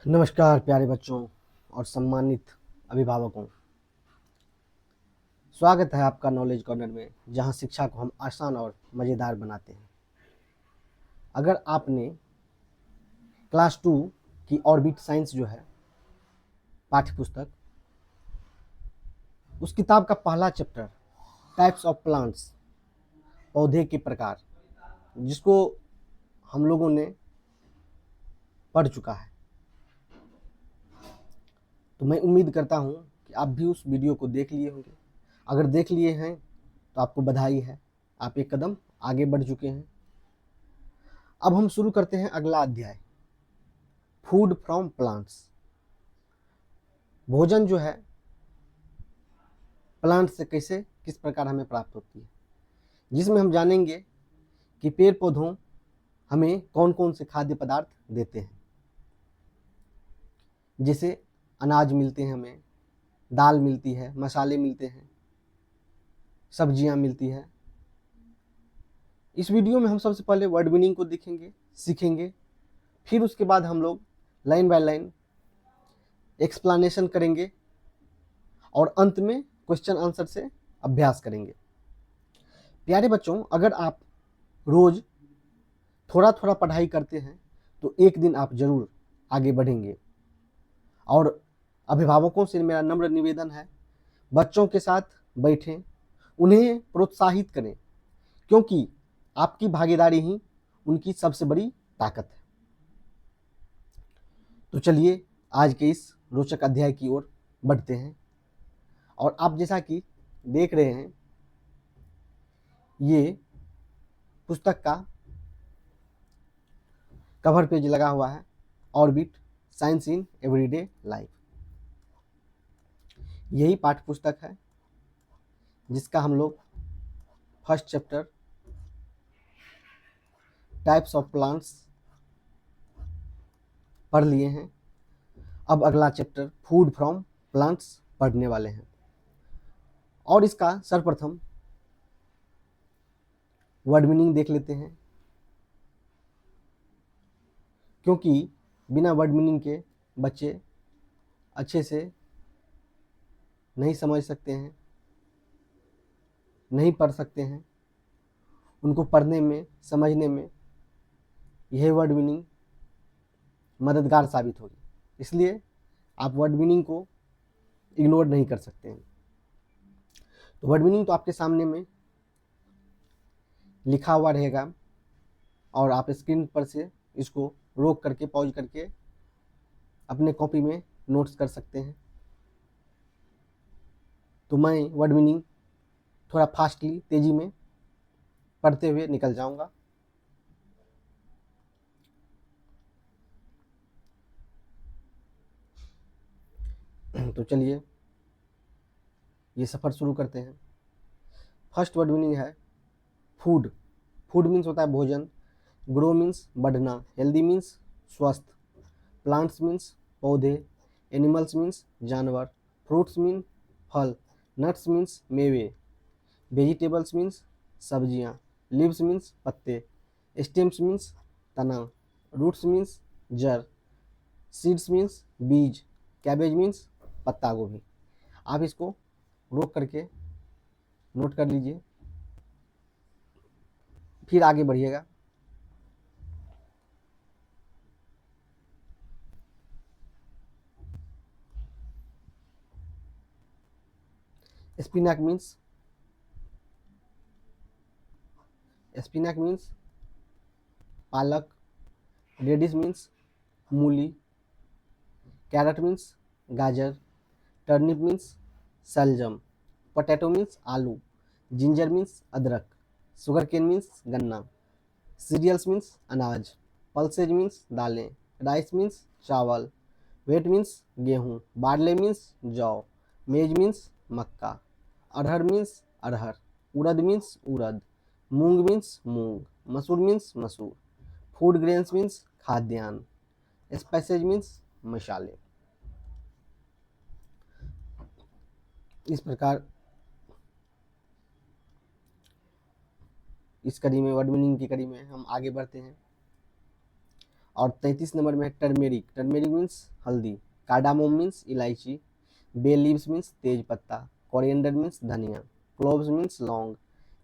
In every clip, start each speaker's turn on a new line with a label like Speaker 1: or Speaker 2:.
Speaker 1: नमस्कार प्यारे बच्चों और सम्मानित अभिभावकों। स्वागत है आपका नॉलेज कॉर्नर में, जहां शिक्षा को हम आसान और मज़ेदार बनाते हैं। अगर आपने क्लास 2 की ऑर्बिट साइंस जो है पाठ्य पुस्तक, उस किताब का पहला चैप्टर टाइप्स ऑफ प्लांट्स, पौधे के प्रकार, जिसको हम लोगों ने पढ़ चुका है, तो मैं उम्मीद करता हूं कि आप भी उस वीडियो को देख लिए होंगे। अगर देख लिए हैं तो आपको बधाई है, आप एक कदम आगे बढ़ चुके हैं। अब हम शुरू करते हैं अगला अध्याय, फूड फ्रॉम प्लांट्स। भोजन जो है प्लांट से कैसे किस प्रकार हमें प्राप्त होती है, जिसमें हम जानेंगे कि पेड़ पौधों हमें कौन कौन से खाद्य पदार्थ देते हैं। जैसे अनाज मिलते हैं हमें, दाल मिलती है, मसाले मिलते हैं, सब्जियां मिलती है। इस वीडियो में हम सबसे पहले वर्ड मीनिंग को देखेंगे, सीखेंगे, फिर उसके बाद हम लोग लाइन बाय लाइन एक्सप्लेनेशन करेंगे और अंत में क्वेश्चन आंसर से अभ्यास करेंगे। प्यारे बच्चों, अगर आप रोज थोड़ा थोड़ा पढ़ाई करते हैं तो एक दिन आप जरूर आगे बढ़ेंगे। और अभिभावकों से मेरा नम्र निवेदन है, बच्चों के साथ बैठें, उन्हें प्रोत्साहित करें, क्योंकि आपकी भागीदारी ही उनकी सबसे बड़ी ताकत है। तो चलिए आज के इस रोचक अध्याय की ओर बढ़ते हैं। और आप जैसा कि देख रहे हैं, ये पुस्तक का कवर पेज लगा हुआ है, orbit science in everyday life. यही पाठ्य पुस्तक है जिसका हम लोग first chapter types of plants पढ़ लिए हैं। अब अगला चैप्टर फूड फ्रॉम प्लांट्स पढ़ने वाले हैं। और इसका सर्वप्रथम वर्ड मीनिंग देख लेते हैं, क्योंकि बिना वर्ड मीनिंग के बच्चे अच्छे से नहीं समझ सकते हैं, नहीं पढ़ सकते हैं। उनको पढ़ने में, समझने में यह वर्ड मीनिंग मददगार साबित होगी, इसलिए आप वर्ड मीनिंग को इग्नोर नहीं कर सकते हैं। तो वर्ड मीनिंग तो आपके सामने में लिखा हुआ रहेगा और आप स्क्रीन पर से इसको रोक करके, पॉज करके अपने कॉपी में नोट्स कर सकते हैं। तो मैं वर्ड मीनिंग थोड़ा फास्टली, तेजी में पढ़ते हुए निकल जाऊंगा। तो चलिए ये सफ़र शुरू करते हैं। फर्स्ट वर्ड मीनिंग है फूड। फूड मीन्स होता है भोजन, ग्रो मीन्स बढ़ना, हेल्दी मीन्स स्वस्थ, प्लांट्स मीन्स पौधे, एनिमल्स मीन्स जानवर, फ्रूट्स मीन्स फल, नट्स मीन्स मेवे, वेजिटेबल्स मीन्स सब्जियां, लीव्स मीन्स पत्ते, स्टेम्स मीन्स तना, रूट्स मीन्स जड़, सीड्स मीन्स बीज, कैबेज मीन्स पत्ता गोभी। आप इसको रोक करके नोट कर लीजिए, फिर आगे बढ़िएगा। स्पिनाक मीन्स पालक, रेडिश मीन्स मूली, कैरेट मीन्स गाजर, टर्निप मीन्स सलजम, पोटैटो मीन्स आलू, जिंजर मीन्स अदरक, शुगर केन मीन्स गन्ना, सीरियल्स मीन्स अनाज, पल्सेज मीन्स दालें, राइस मीन्स चावल, वेट मीन्स गेहूँ, बार्ले मीन्स जौ, मेज मीन्स मक्का, अरहर मीन्स अरहर, उड़द मीन्स उड़द, मूंग मीन्स मूंग, मसूर मीन्स मसूर, फूड ग्रेन्स मीन्स खाद्यान्न, स्पाइसेज मीन्स मसाले। इस प्रकार इस कड़ी में, वर्ड मीनिंग की कड़ी में हम आगे बढ़ते हैं। और 33 नंबर में है टर्मेरिक। टर्मेरिक मीन्स हल्दी। कार्डामोम मीन्स इलायची। बे लीव्स मीन्स तेज पत्ता। कोरिएंडर मीन्स धनिया। क्लोव्स मीन्स लौंग।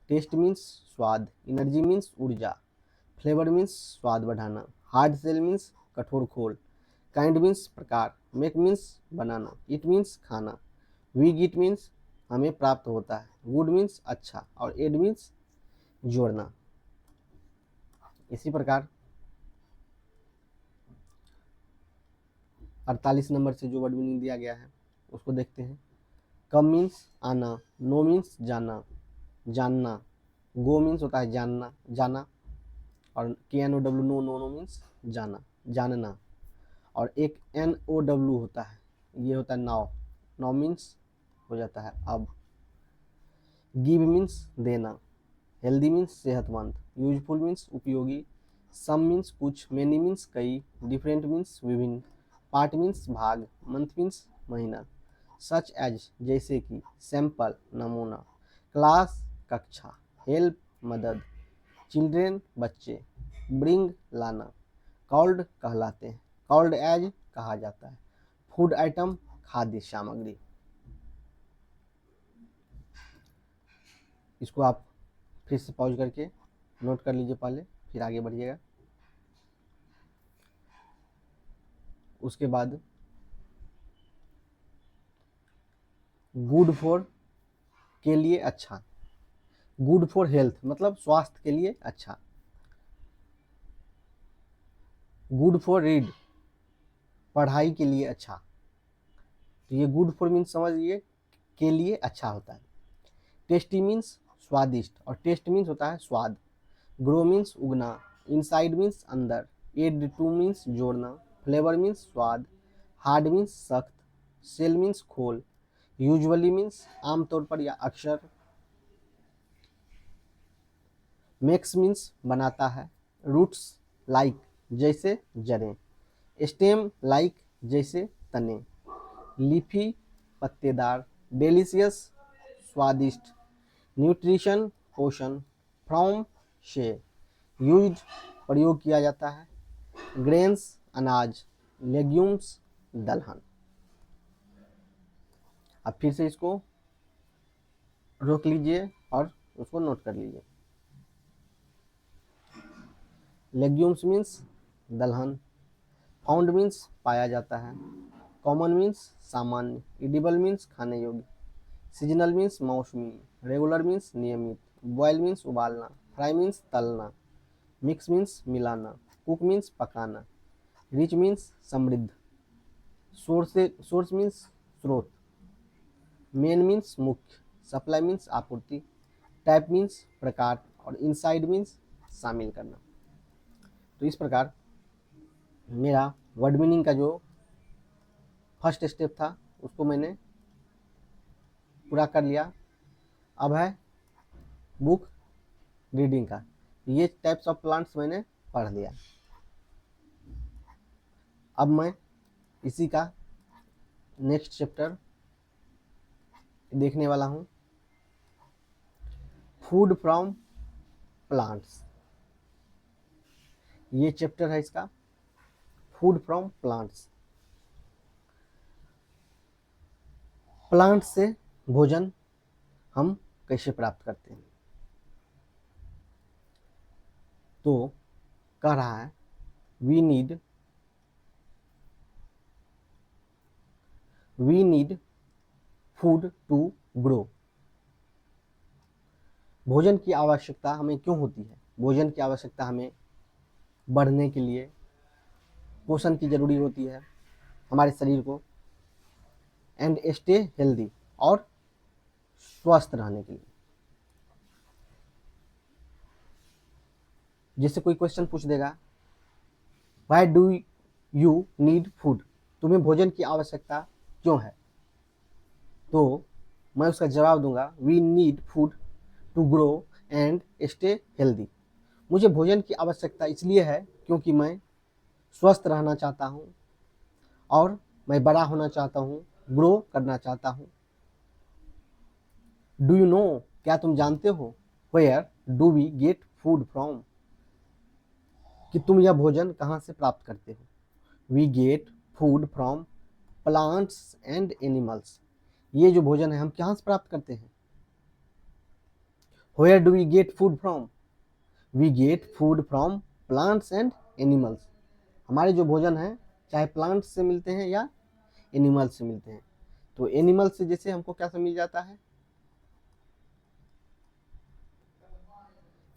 Speaker 1: टेस्ट मीन्स स्वाद। एनर्जी मीन्स ऊर्जा। फ्लेवर मीन्स स्वाद बढ़ाना। हार्ड सेल मीन्स कठोर खोल। काइंड मीन्स प्रकार। Make means banana. It means खाना। वी गिट मीन्स हमें प्राप्त होता है। गुड मीन्स अच्छा। और एड मीन्स जोड़ना। इसी प्रकार 48 नंबर से जो वर्ड मीनिंग दिया गया है उसको देखते हैं। कम मीन्स आना। नो मीन्स जाना, जानना। गो मीन्स होता है जानना, जाना। और KNOW नो, नो मीन्स जाना, जानना। और एक NOW होता है, ये होता है नाव। नाव मीन्स हो जाता है अब। गिव मीन्स देना। हेल्दी मीन्स सेहतमंद। यूजफुल मीन्स उपयोगी। सम मीन्स कुछ। मैनी मीन्स कई। डिफरेंट मीन्स विभिन्न। पार्ट मीन्स भाग। मंथ मीन्स महीना। सच एज जैसे कि। सैंपल नमूना। क्लास कक्षा। हेल्प मदद। चिल्ड्रेन बच्चे। ब्रिंग लाना। कॉल्ड कहलाते हैं। कॉल्ड एज कहा जाता है। फूड आइटम खाद्य सामग्री। इसको आप फिर से पॉज करके नोट कर लीजिए पहले, फिर आगे बढ़िएगा। उसके बाद गुड फॉर के लिए अच्छा। गुड फॉर हेल्थ मतलब स्वास्थ्य के लिए अच्छा। गुड फॉर रीड पढ़ाई के लिए अच्छा। तो ये गुड फॉर मीन्स समझिए के लिए अच्छा होता है। टेस्टी मीन्स स्वादिष्ट, और टेस्ट मीन्स होता है स्वाद। ग्रो मीन्स उगना। इनसाइड मीन्स अंदर। एड टू मीन्स जोड़ना। फ्लेवर मीन्स स्वाद। हार्ड मीन्स सख्त। सेल मीन्स खोल। यूजुअली मीन्स आमतौर पर या अक्सर। मेक्स मीन्स बनाता है। रूट्स लाइक जैसे जड़ें। स्टेम लाइक जैसे तने। लीफी पत्तेदार। डेलिशियस स्वादिष्ट। न्यूट्रिशन पोषण। फ्रॉम से। यूज्ड प्रयोग किया जाता है। ग्रेन्स अनाज। लेग्यूम्स दलहन। अब फिर से इसको रोक लीजिए और उसको नोट कर लीजिए। लेग्यूम्स मीन्स दलहन। फाउंड मीन्स पाया जाता है। कॉमन मीन्स सामान्य। एडिबल मीन्स खाने योग्य। सीजनल मीन्स मौसमी। रेगुलर मीन्स नियमित। बॉयल मीन्स उबालना। फ्राई मीन्स तलना। मिक्स मीन्स मिलाना। कुक मीन्स पकाना। रिच मीन्स समृद्ध। सोर्स मीन्स स्रोत। मेन मीन्स मुख्य। सप्लाई मीन्स आपूर्ति। टाइप मीन्स प्रकार। और इनसाइड मीन्स शामिल करना। तो इस प्रकार मेरा वर्ड मीनिंग का जो फर्स्ट स्टेप था उसको मैंने पूरा कर लिया। अब है बुक रीडिंग का। ये टाइप्स ऑफ प्लांट्स मैंने पढ़ लिया। अब मैं इसी का नेक्स्ट चैप्टर देखने वाला हूँ, फूड फ्रॉम प्लांट्स। ये चैप्टर है इसका, फूड फ्रॉम प्लांट्स। प्लांट से भोजन हम कैसे प्राप्त करते हैं। तो कह रहा है we need food to grow. भोजन की आवश्यकता हमें क्यों होती है। भोजन की आवश्यकता हमें बढ़ने के लिए, पोषण की जरूरी होती है हमारे शरीर को, एंड स्टे हेल्दी और स्वस्थ रहने के लिए। जैसे कोई क्वेश्चन पूछ देगा, why do you need food, तुम्हें भोजन की आवश्यकता क्यों है, तो मैं उसका जवाब दूंगा we need food to grow and stay healthy. मुझे भोजन की आवश्यकता इसलिए है क्योंकि मैं स्वस्थ रहना चाहता हूँ और मैं बड़ा होना चाहता हूँ, ग्रो करना चाहता हूँ। डू यू नो, क्या तुम जानते हो, where do we get food from, कि तुम यह भोजन कहाँ से प्राप्त करते हो। We get food from plants and animals. ये जो भोजन है हम कहाँ से प्राप्त करते हैं। Where do we get food from. We get food from plants and animals. हमारे जो भोजन है चाहे प्लांट्स से मिलते हैं या एनिमल्स से मिलते हैं। तो एनिमल्स से जैसे हमको क्या मिल जाता है,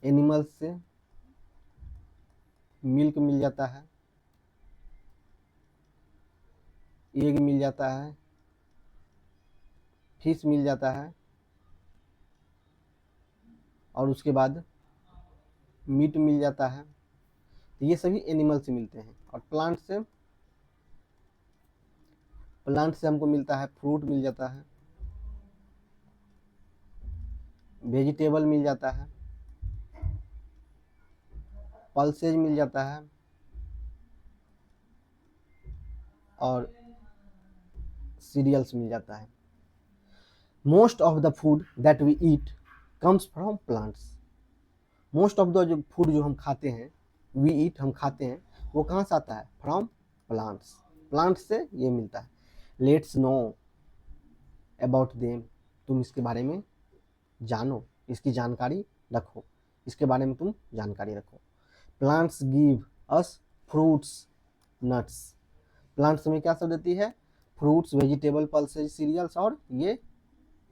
Speaker 1: एनिमल्स से मिल्क मिल जाता है, एग मिल जाता है, फिश मिल जाता है, और उसके बाद मीट मिल जाता है। तो ये सभी एनिमल से मिलते हैं। और प्लांट से हमको मिलता है, फ्रूट मिल जाता है, वेजिटेबल मिल जाता है, पल्सेज मिल जाता है, और सीरियल्स मिल जाता है। Most of the food that we eat comes from plants. Most of the जो फूड जो हम खाते हैं, वी ईट हम खाते हैं, वो कहाँ से आता है, फ्रॉम प्लांट्स। प्लांट्स से ये मिलता है। Let's know about them. तुम इसके बारे में जानो, इसकी जानकारी रखो, इसके बारे में तुम जानकारी रखो। Plants give us fruits nuts. Plants में क्या सब देती है, फ्रूट्स, वेजिटेबल, पल्सेज, सीरियल्स, और ये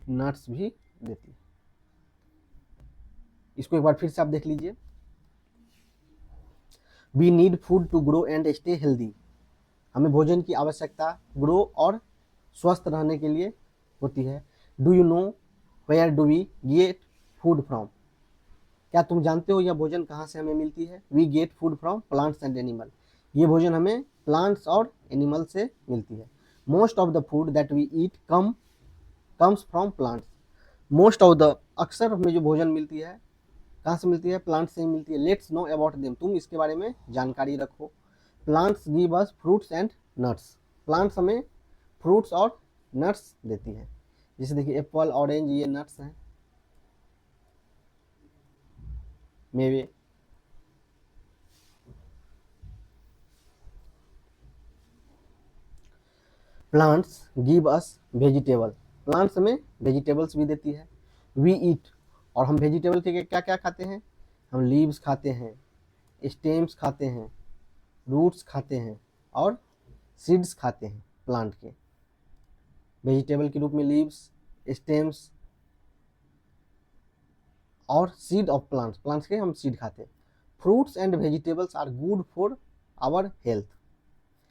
Speaker 1: नट्स भी देती है। इसको एक बार फिर से आप देख लीजिए। We need food to grow and stay healthy. हमें भोजन की आवश्यकता ग्रो और स्वस्थ रहने के लिए होती है। Do you know where do we get food from. क्या तुम जानते हो यह भोजन कहाँ से हमें मिलती है। We get food from plants and animal. ये भोजन हमें प्लांट्स और एनिमल से मिलती है। Most of the food that we eat comes from plants. Most of the, अक्सर हमें जो भोजन मिलती है कहाँ से मिलती है, प्लांट से ही मिलती है। Let's know about them. तुम इसके बारे में जानकारी रखो। Plants give us fruits and nuts. Plants हमें फ्रूट्स और नट्स देती है। जैसे देखिए एप्पल, ऑरेंज, ये नट्स हैं, मेवे। प्लांट्स गिव अस वेजिटेबल। प्लांट्स हमें वेजिटेबल्स भी देती है। वी ईट, और हम वेजिटेबल के क्या क्या खाते हैं, हम लीव्स खाते हैं, स्टेम्स खाते हैं, रूट्स खाते हैं, और सीड्स खाते हैं प्लांट के। वेजिटेबल के रूप में लीव्स, स्टेम्स और सीड ऑफ प्लांट्स, प्लांट्स के हम सीड खाते हैं। Fruits and vegetables are good for our health.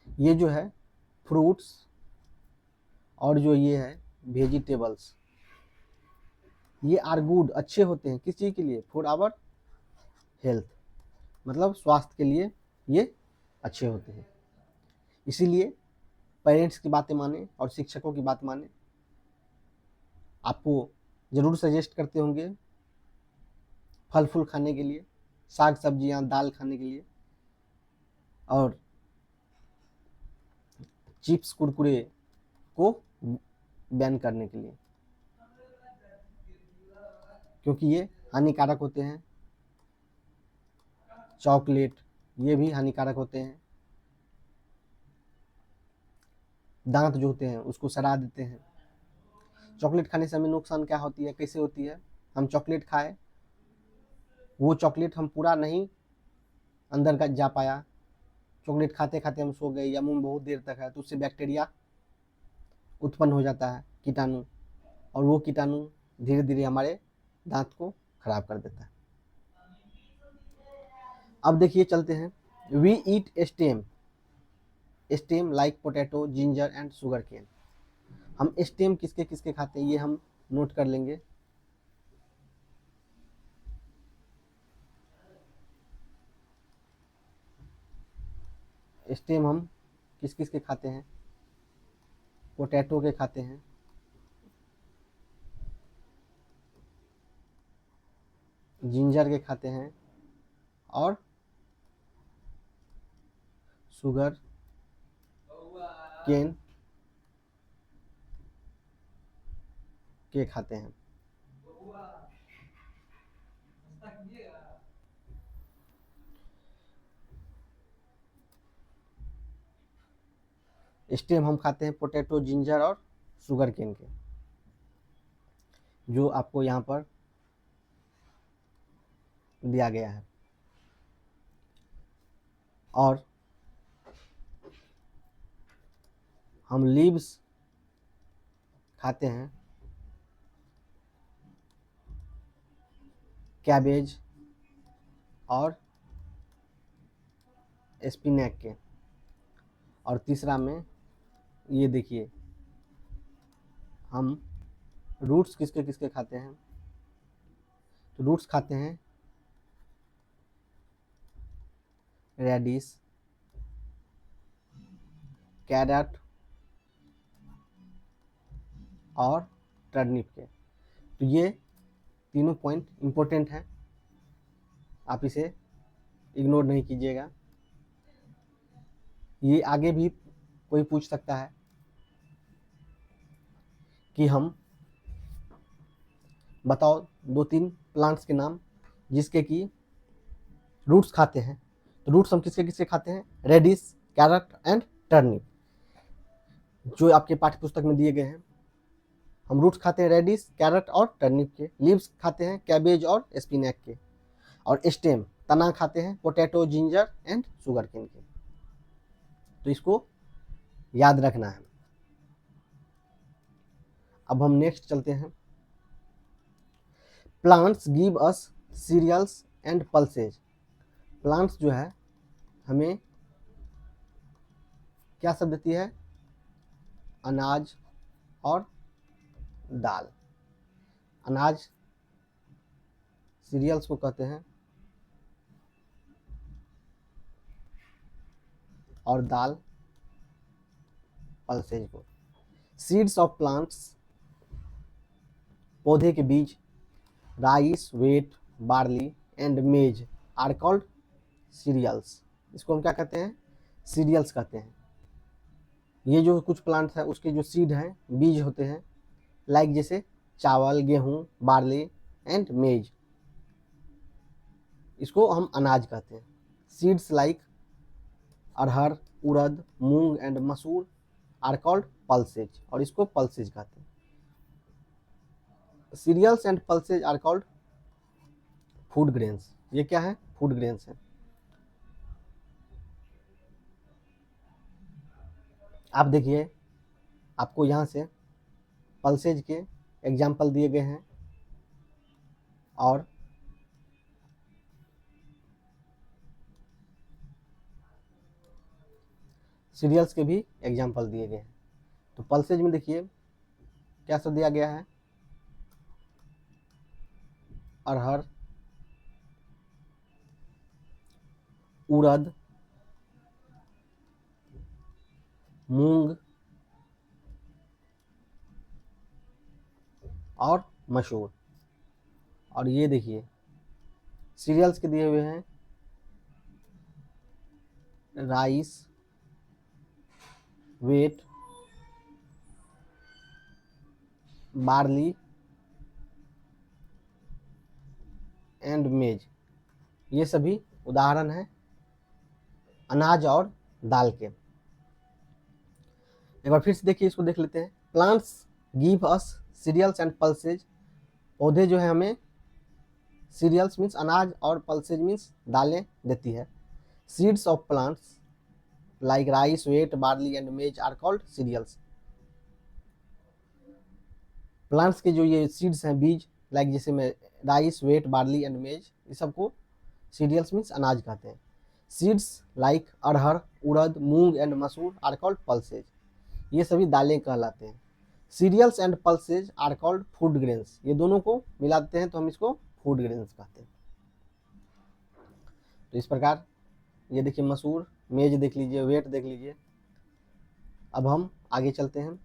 Speaker 1: ये जो है फ्रूट्स और जो ये है वेजिटेबल्स, ये आर गुड, अच्छे होते हैं किस चीज़ के लिए, फॉर आवर हेल्थ, मतलब स्वास्थ्य के लिए ये अच्छे होते हैं। इसीलिए पेरेंट्स की बातें माने और शिक्षकों की बात माने। आपको ज़रूर सजेस्ट करते होंगे फल फूल खाने के लिए, साग सब्जियां, दाल खाने के लिए, और चिप्स कुरकुरे को बैन करने के लिए, क्योंकि ये हानिकारक होते हैं। चॉकलेट, ये भी हानिकारक होते हैं। दांत जो होते हैं उसको सड़ा देते हैं। चॉकलेट खाने से हमें नुकसान क्या होती है, कैसे होती है। हम चॉकलेट खाए, वो चॉकलेट हम पूरा नहीं अंदर का जा पाया, चॉकलेट खाते खाते हम सो गए या मुंह में बहुत देर तक है, तो उससे बैक्टीरिया उत्पन्न हो जाता है, कीटाणु, और वो कीटाणु धीरे धीरे हमारे दांत को खराब कर देता है। अब देखिए चलते हैं। We eat stem like potato, ginger and sugar cane. हम स्टेम किसके किसके खाते हैं ये हम नोट कर लेंगे। स्टेम हम किस किस के खाते हैं, पोटैटो के खाते हैं, जिंजर के खाते हैं, और शुगर केन के खाते हैं। स्टेम हम खाते हैं पोटैटो, जिंजर और शुगर केन के, जो आपको यहाँ पर दिया गया है। और हम लीव्स खाते हैं कैबेज और स्पिनैक के। और तीसरा में ये देखिए, हम रूट्स किसके किसके खाते हैं, तो रूट्स खाते हैं रेडिश, कैरेट और टर्निप के। तो ये तीनों पॉइंट इम्पोर्टेंट हैं, आप इसे इग्नोर नहीं कीजिएगा। ये आगे भी कोई पूछ सकता है कि हम बताओ 2-3 प्लांट्स के नाम जिसके कि रूट्स खाते हैं। तो रूट्स हम किसके किसके खाते हैं, रेडिश, कैरेट एंड टर्निप, जो आपके पाठ्य पुस्तक में दिए गए हैं। हम रूट्स खाते हैं रेडिश, कैरेट और टर्निप के। लीव्स खाते हैं कैबेज और स्पिनैक के। और स्टेम, तना खाते हैं potato, ginger and sugar cane के। तो इसको याद रखना है। अब हम नेक्स्ट चलते हैं। Plants give us cereals and pulses. Plants जो है हमें क्या सब देती है, अनाज और दाल। अनाज सीरियल्स को कहते हैं और दाल पल्सेज को। सीड्स ऑफ प्लांट्स, पौधे के बीज, rice, wheat, barley and maize are called cereals. इसको हम क्या कहते हैं, सीरियल्स कहते हैं। ये जो कुछ प्लांट्स है उसके जो सीड हैं, बीज होते हैं, लाइक जैसे चावल, गेहूं, बार्ली एंड मेज, इसको हम अनाज कहते हैं। Seeds like arhar, urad, moong and masoor are called pulses, और इसको पल्सेज कहते हैं। Cereals and pulses are called food grains. ये क्या है, फूड ग्रेन्स है। आप देखिए, आपको यहाँ से पल्सेज के एग्जाम्पल दिए गए हैं और सीरियल्स के भी एग्जाम्पल दिए गए हैं। तो पल्सेज में देखिए क्या सब दिया गया है, अरहर, उड़द, मूंग और मसूर। और ये देखिए सीरियल्स के दिए हुए हैं राइस, वेट, बार्ली एंड मेज। ये सभी उदाहरण हैं अनाज और दाल के। एक बार फिर से देखिए, इसको देख लेते हैं। Plants give us cereals and pulses. पौधे जो है हमें सीरियल्स मीन्स अनाज और पल्सेज मीन्स दालें देती है। Seeds of plants like rice, wheat, barley and maize are called cereals. Plants के जो ये सीड्स हैं, बीज, लाइक जैसे में राइस, वेट, बार्ली एंड मेज, ये सबको सीरियल्स मीन्स अनाज कहते हैं। Seeds like arhar, urad, moong and masoor are called pulses. ये सभी दालें कहलाते हैं। Cereals and pulses are called food grains. ये दोनों को मिलाते हैं तो हम इसको फूड ग्रेन्स कहते हैं। तो इस प्रकार ये देखिए मसूर, मेज देख लीजिए, वेट देख लीजिए। अब हम आगे चलते हैं।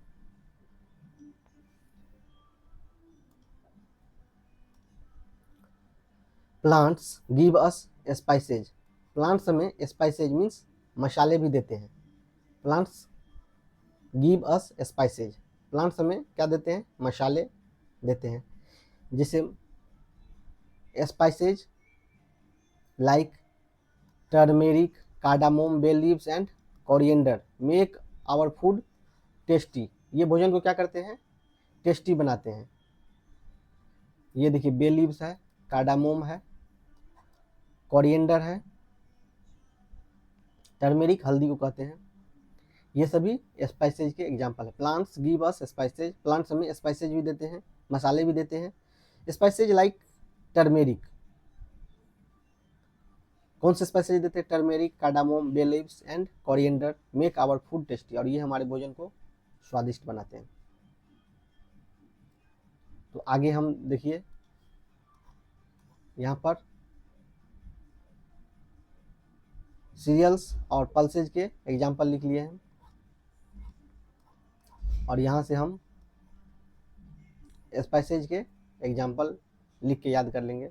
Speaker 1: Plants give us spices. Plants हमें स्पाइसेज मीन्स मसाले भी देते हैं। Plants give us spices. Plants हमें क्या देते हैं, मसाले देते हैं। जैसे spices like turmeric, cardamom, bay leaves and coriander make our food tasty. ये भोजन को क्या करते हैं, टेस्टी बनाते हैं। ये देखिए बे लीव्स है, कार्डामोम है, कोरिएंडर है, टर्मेरिक हल्दी को कहते हैं। ये सभी स्पाइसेज के एग्जाम्पल है। Plants give us spices, plants हमें स्पाइसेज भी देते हैं, मसाले भी देते हैं। स्पाइसेज लाइक टर्मेरिक, कौन से स्पाइसेज देते हैं, turmeric, cardamom, bay leaves and coriander make our food tasty, और ये हमारे भोजन को स्वादिष्ट बनाते हैं। तो आगे हम देखिए यहाँ पर सीरियल्स और पल्सेज के एग्जाम्पल लिख लिए हैं, और यहाँ से हम स्पाइसेज के एग्जाम्पल लिख के याद कर लेंगे।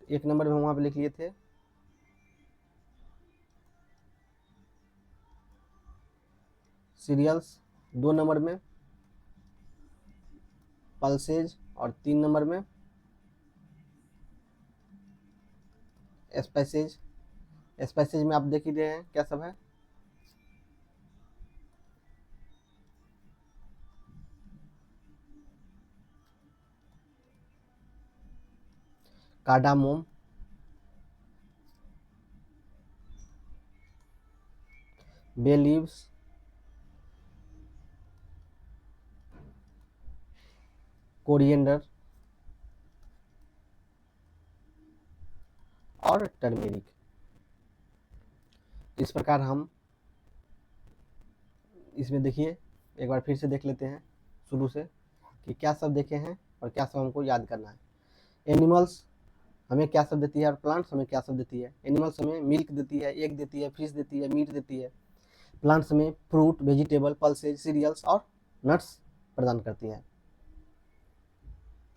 Speaker 1: एक नंबर में हम वहाँ पे लिख लिए थे सीरियल्स, 2 नंबर में पल्सेज, और 3 नंबर में स्पाइसेज। स्पाइसेज में आप देख ही रहे हैं क्या सब है, कार्डामोम, बे लीव्स, कोरिएंडर और टर्मेरिक। इस प्रकार हम इसमें देखिए एक बार फिर से देख लेते हैं शुरू से कि क्या सब देखे हैं और क्या सब हमको याद करना है। एनिमल्स हमें क्या सब देती है और प्लांट्स हमें क्या सब देती है। एनिमल्स हमें मिल्क देती है, एग देती है, फिश देती है, मीट देती है। प्लांट्स हमें फ्रूट, वेजिटेबल, पल्सेज, सीरियल्स और नट्स प्रदान करती है।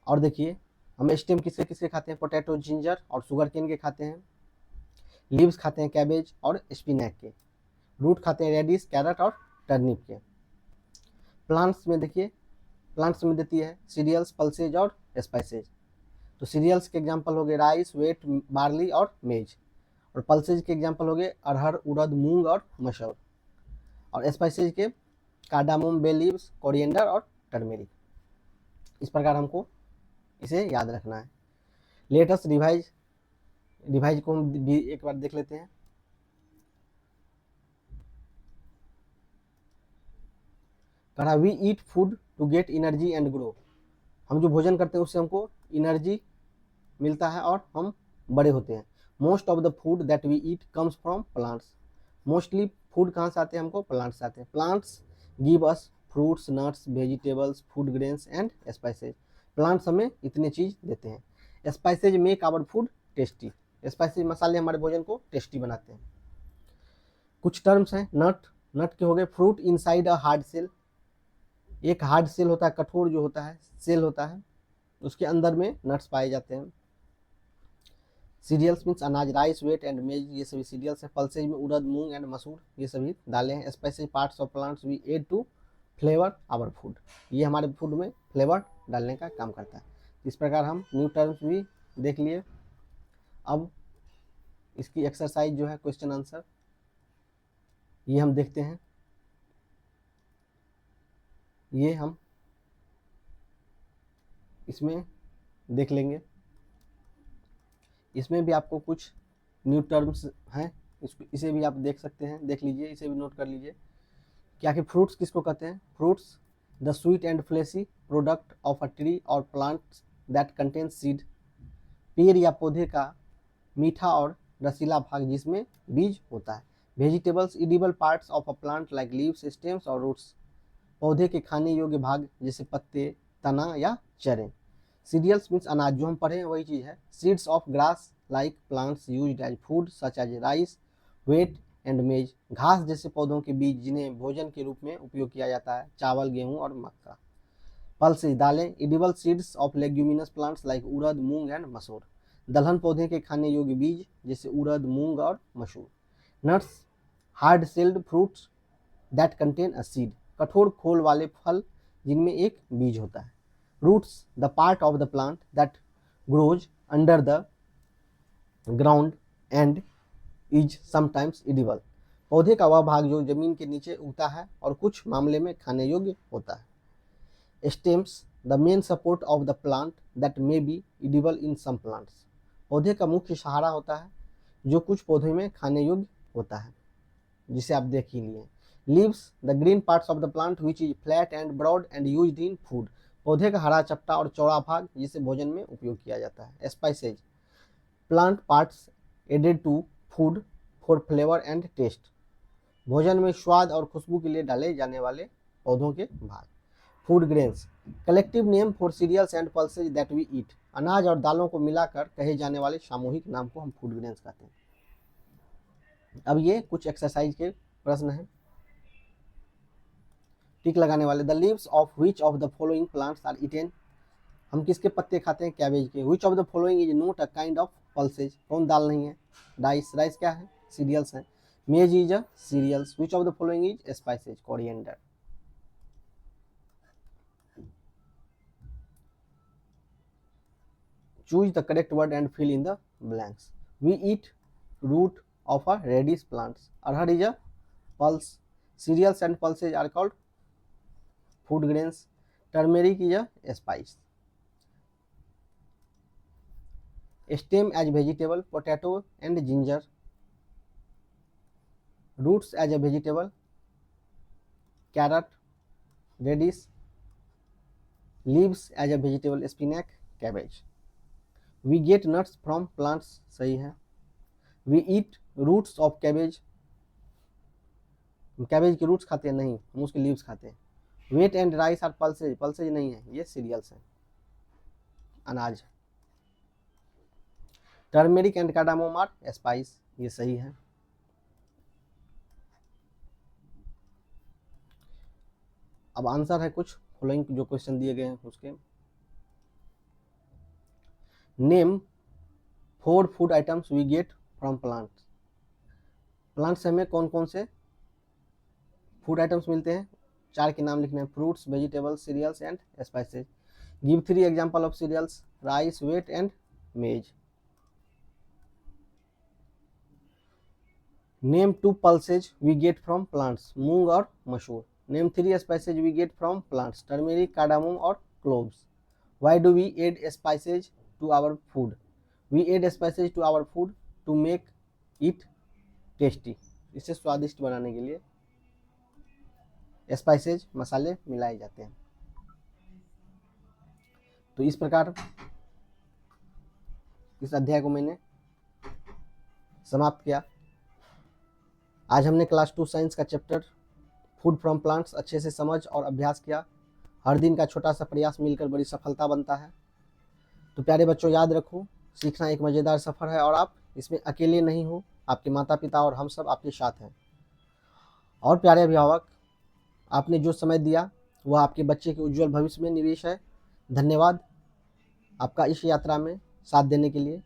Speaker 1: और देखिए हम स्टेम किसके किसके खाते हैं, पोटैटो, जिंजर और शुगर केन के खाते हैं। लीव्स खाते हैं कैबेज और स्पिनैक के। रूट खाते हैं रेडिश, कैरट और टर्निप के। प्लांट्स में देखिए, प्लांट्स में देती है सीरियल्स, पल्सेज और स्पाइसेज। तो सीरियल्स के एग्जांपल हो गए राइस, व्हीट, बार्ली और मेज। और पल्सेज के एग्जांपल हो गए अरहर, उड़द, मूंग और मसूर। और स्पाइसेज के कार्डामोम, बे लीव्स, कोरिएंडर और टर्मेरिक। इस प्रकार हमको इसे याद रखना है। लेट अस रिवाइज को हम भी एक बार देख लेते हैं। कहा we eat food to get energy and grow. हम जो भोजन करते हैं उससे हमको एनर्जी मिलता है और हम बड़े होते हैं। Most of the food that we eat comes from plants. Mostly food कहाँ से आते हैं, हमको प्लांट्स से आते हैं। Plants give us fruits, nuts, vegetables, food grains and spices. Plants हमें इतने चीज देते हैं। Spices make our food tasty. Spices मसाले हमारे भोजन को टेस्टी बनाते हैं। कुछ टर्म्स हैं, नट के हो गए fruit inside a hard shell. एक हार्ड सेल होता है, कठोर जो होता है सेल होता है, उसके अंदर में नट्स पाए जाते हैं। सीरियल्स मीन्स अनाज, राइस, व्हीट एंड मेज, ये सभी सीरियल्स हैं। पल्सेज में उड़द, मूंग एंड मसूर, ये सभी दालें हैं। Spices parts of plants we add to flavour our food. ये हमारे फूड में फ्लेवर डालने का काम करता है। इस प्रकार हम न्यू टर्म्स भी देख लिए। अब इसकी एक्सरसाइज जो है क्वेश्चन आंसर, ये हम देखते हैं। ये हम इसमें देख लेंगे। इसमें भी आपको कुछ न्यू टर्म्स हैं, इसे भी आप देख सकते हैं, देख लीजिए, इसे भी नोट कर लीजिए। क्या कि फ्रूट्स किसको कहते हैं, fruits the sweet and fleshy product of a tree और प्लांट दैट कंटेन सीड। पेड़ या पौधे का मीठा और रसीला भाग जिसमें बीज होता है। Vegetables edible parts of a plant like leaves, stems और रूट्स। पौधे के खाने योग्य भाग जैसे पत्ते, तना या चरें। सीरियल्स मीन्स अनाज, जो हम पढ़े हैं वही चीज़ है। Seeds of grass like plants used as food such as rice, wheat and maize. घास जैसे पौधों के बीज जिन्हें भोजन के रूप में उपयोग किया जाता है, चावल, गेहूं और मक्का। पल्सेज दालें, edible seeds of leguminous plants like urad, moong and मसूर। दलहन पौधे के खाने योग्य बीज जैसे उड़द, मूंग और मसूर। Nuts hard shelled fruits that contain a seed. कठोर खोल वाले फल जिनमें एक बीज होता है। Roots the part of the plant that grows under the ground and is sometimes edible. पौधे का वह भाग जो जमीन के नीचे उगता है और कुछ मामले में खाने योग्य होता है। Stems the main support of the plant that may be edible in some plants. पौधे का मुख्य सहारा होता है जो कुछ पौधों में खाने योग्य होता है, जिसे आप देख ही लिए। Leaves the green parts of the plant which is flat and broad and used in food. पौधे का हरा चपटा और चौड़ा भाग जिसे भोजन में उपयोग किया जाता है। Spices plant parts added to food for flavour and taste. भोजन में स्वाद और खुशबू के लिए डाले जाने वाले पौधों के भाग। Food grains collective name for cereals and pulses that we eat. अनाज और दालों को मिलाकर कहे जाने वाले सामूहिक नाम को हम फूड ग्रेन्स कहते हैं। अब ये कुछ एक्सरसाइज के प्रश्न हैं, टिक लगाने वाले। The leaves of which of the following plants are eaten. हम किसके पत्ते खाते हैं? कैबेज के। Which of the following is not a kind of pulses. कौन दाल नहीं है? राइस। राइस क्या है? सीरियल्स है। Maize is a cereals. Which of the following is spices? Coriander. Choose the correct word and fill in the blanks. We eat root of a radish plants. Arhar is a pulse. Cereals and pulses are called food grains. Turmeric is a spice. Stem as vegetable, potato and ginger. Roots as a vegetable, carrot, radish. Leaves as a vegetable, spinach, cabbage. We get nuts from plants. सही है। We eat roots of cabbage. Cabbage के roots खाते हैं? नहीं, हम उसके leaves खाते हैं। Wheat and rice are pulses. Pulses नहीं है, ये सीरियल्स हैं, अनाज। टर्मेरिक एंड कार्डामोम आर स्पाइस, ये सही है। अब आंसर है कुछ फॉलोइंग जो क्वेश्चन दिए गए हैं उसके। Name 4 food items we get from plants. Plant से हमें कौन कौन से फूड आइटम्स मिलते हैं? 4 के नाम लिखने हैं। Fruits, vegetables, cereals and spices. Give 3 example of cereals. Rice, wheat and maize. Name 2 pulses we get from plants. Moong और masoor. Name 3 spices we get from plants. Turmeric, cardamom और cloves. Why do we add spices to our food? We add spices to our food to make it tasty. इसे स्वादिष्ट बनाने के लिए spices, मसाले मिलाए जाते हैं। तो इस प्रकार इस अध्याय को मैंने समाप्त किया। आज हमने क्लास 2 साइंस का चैप्टर फूड फ्रॉम प्लांट्स अच्छे से समझ और अभ्यास किया। हर दिन का छोटा सा प्रयास मिलकर बड़ी सफलता बनता है। तो प्यारे बच्चों, याद रखो, सीखना एक मज़ेदार सफ़र है और आप इसमें अकेले नहीं हो। आपके माता पिता और हम सब आपके साथ हैं। और प्यारे अभिभावक, आपने जो समय दिया वह आपके बच्चे के उज्जवल भविष्य में निवेश है। धन्यवाद आपका इस यात्रा में साथ देने के लिए।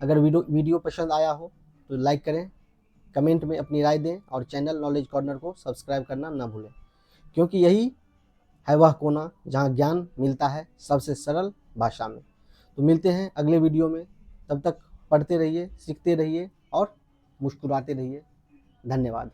Speaker 1: अगर वीडियो पसंद आया हो तो लाइक करें, कमेंट में अपनी राय दें और चैनल नॉलेज कॉर्नर को सब्सक्राइब करना ना भूलें, क्योंकि यही है वह कोना जहां ज्ञान मिलता है सबसे सरल भाषा में। तो मिलते हैं अगले वीडियो में। तब तक पढ़ते रहिए, सीखते रहिए और मुस्कुराते रहिए। धन्यवाद।